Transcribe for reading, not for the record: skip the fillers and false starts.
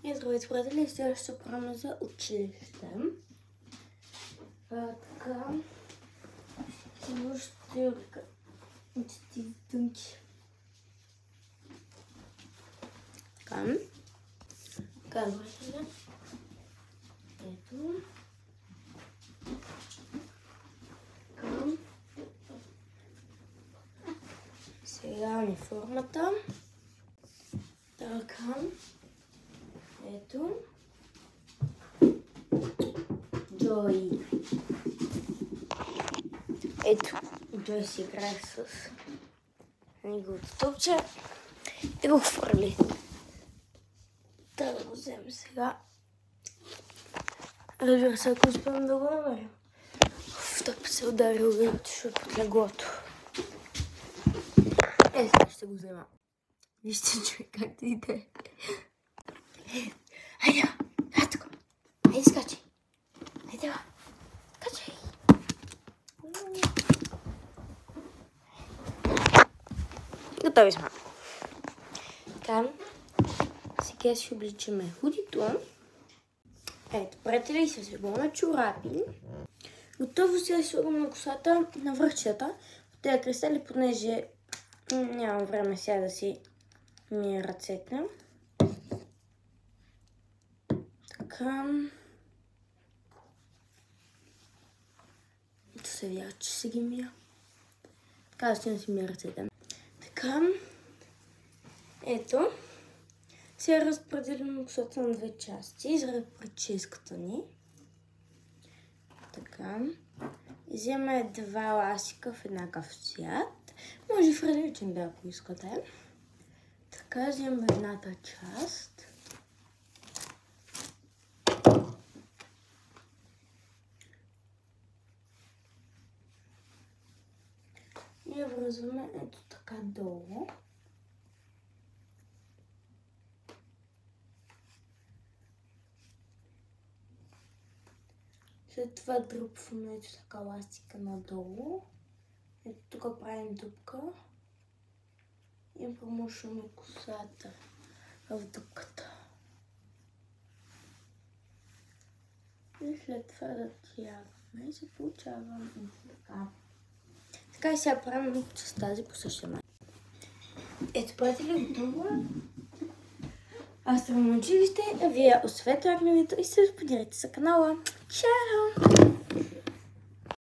И здравейте, приятели, сега ще се правим за училище. Така, ще тънки. Така, казвайте. Ето. Така. Сега униформата. Така. Ето. Джой. Ето. Джой си играе с неговото топче и го хвърли. Трябва да го вземем сега. Разбира се, ако успеем да го намерим. Топ се ударил и отишъл под леглото. Сега ще го взема. Вижте, човек, как да иде. Хайде, ха тук. Хайде, скачай. Хайде, ха. Скачай. Готови сме. Така. Сега ще обличаме худито. Ето, приятели, се слагаме чорапи. Готово сега ще слагаме на косата на връхчета. От тези кристали, понеже нямам време сега да си мия ръцете. Така. Ето се видя, че си ги мия. Така да си мия ръцете. Така. Ето. Сега разпределим косата на две части, заради прическата ни. Така. Вземаме два ласика в еднакъв цвят. Може в различен да, ако искате. Така, вземаме едната част. И я връзваме ето така долу. След това друпваме ето така ластика надолу. Ето тук правим дупка. И промушваме косата в дупката. И след това затягаме и се получава така. Така и сега правим с тази по същия начин. Ето, приятели, готово. Аз съм на училище, а вие осветлях на видео и се абонирайте за канала. Чао!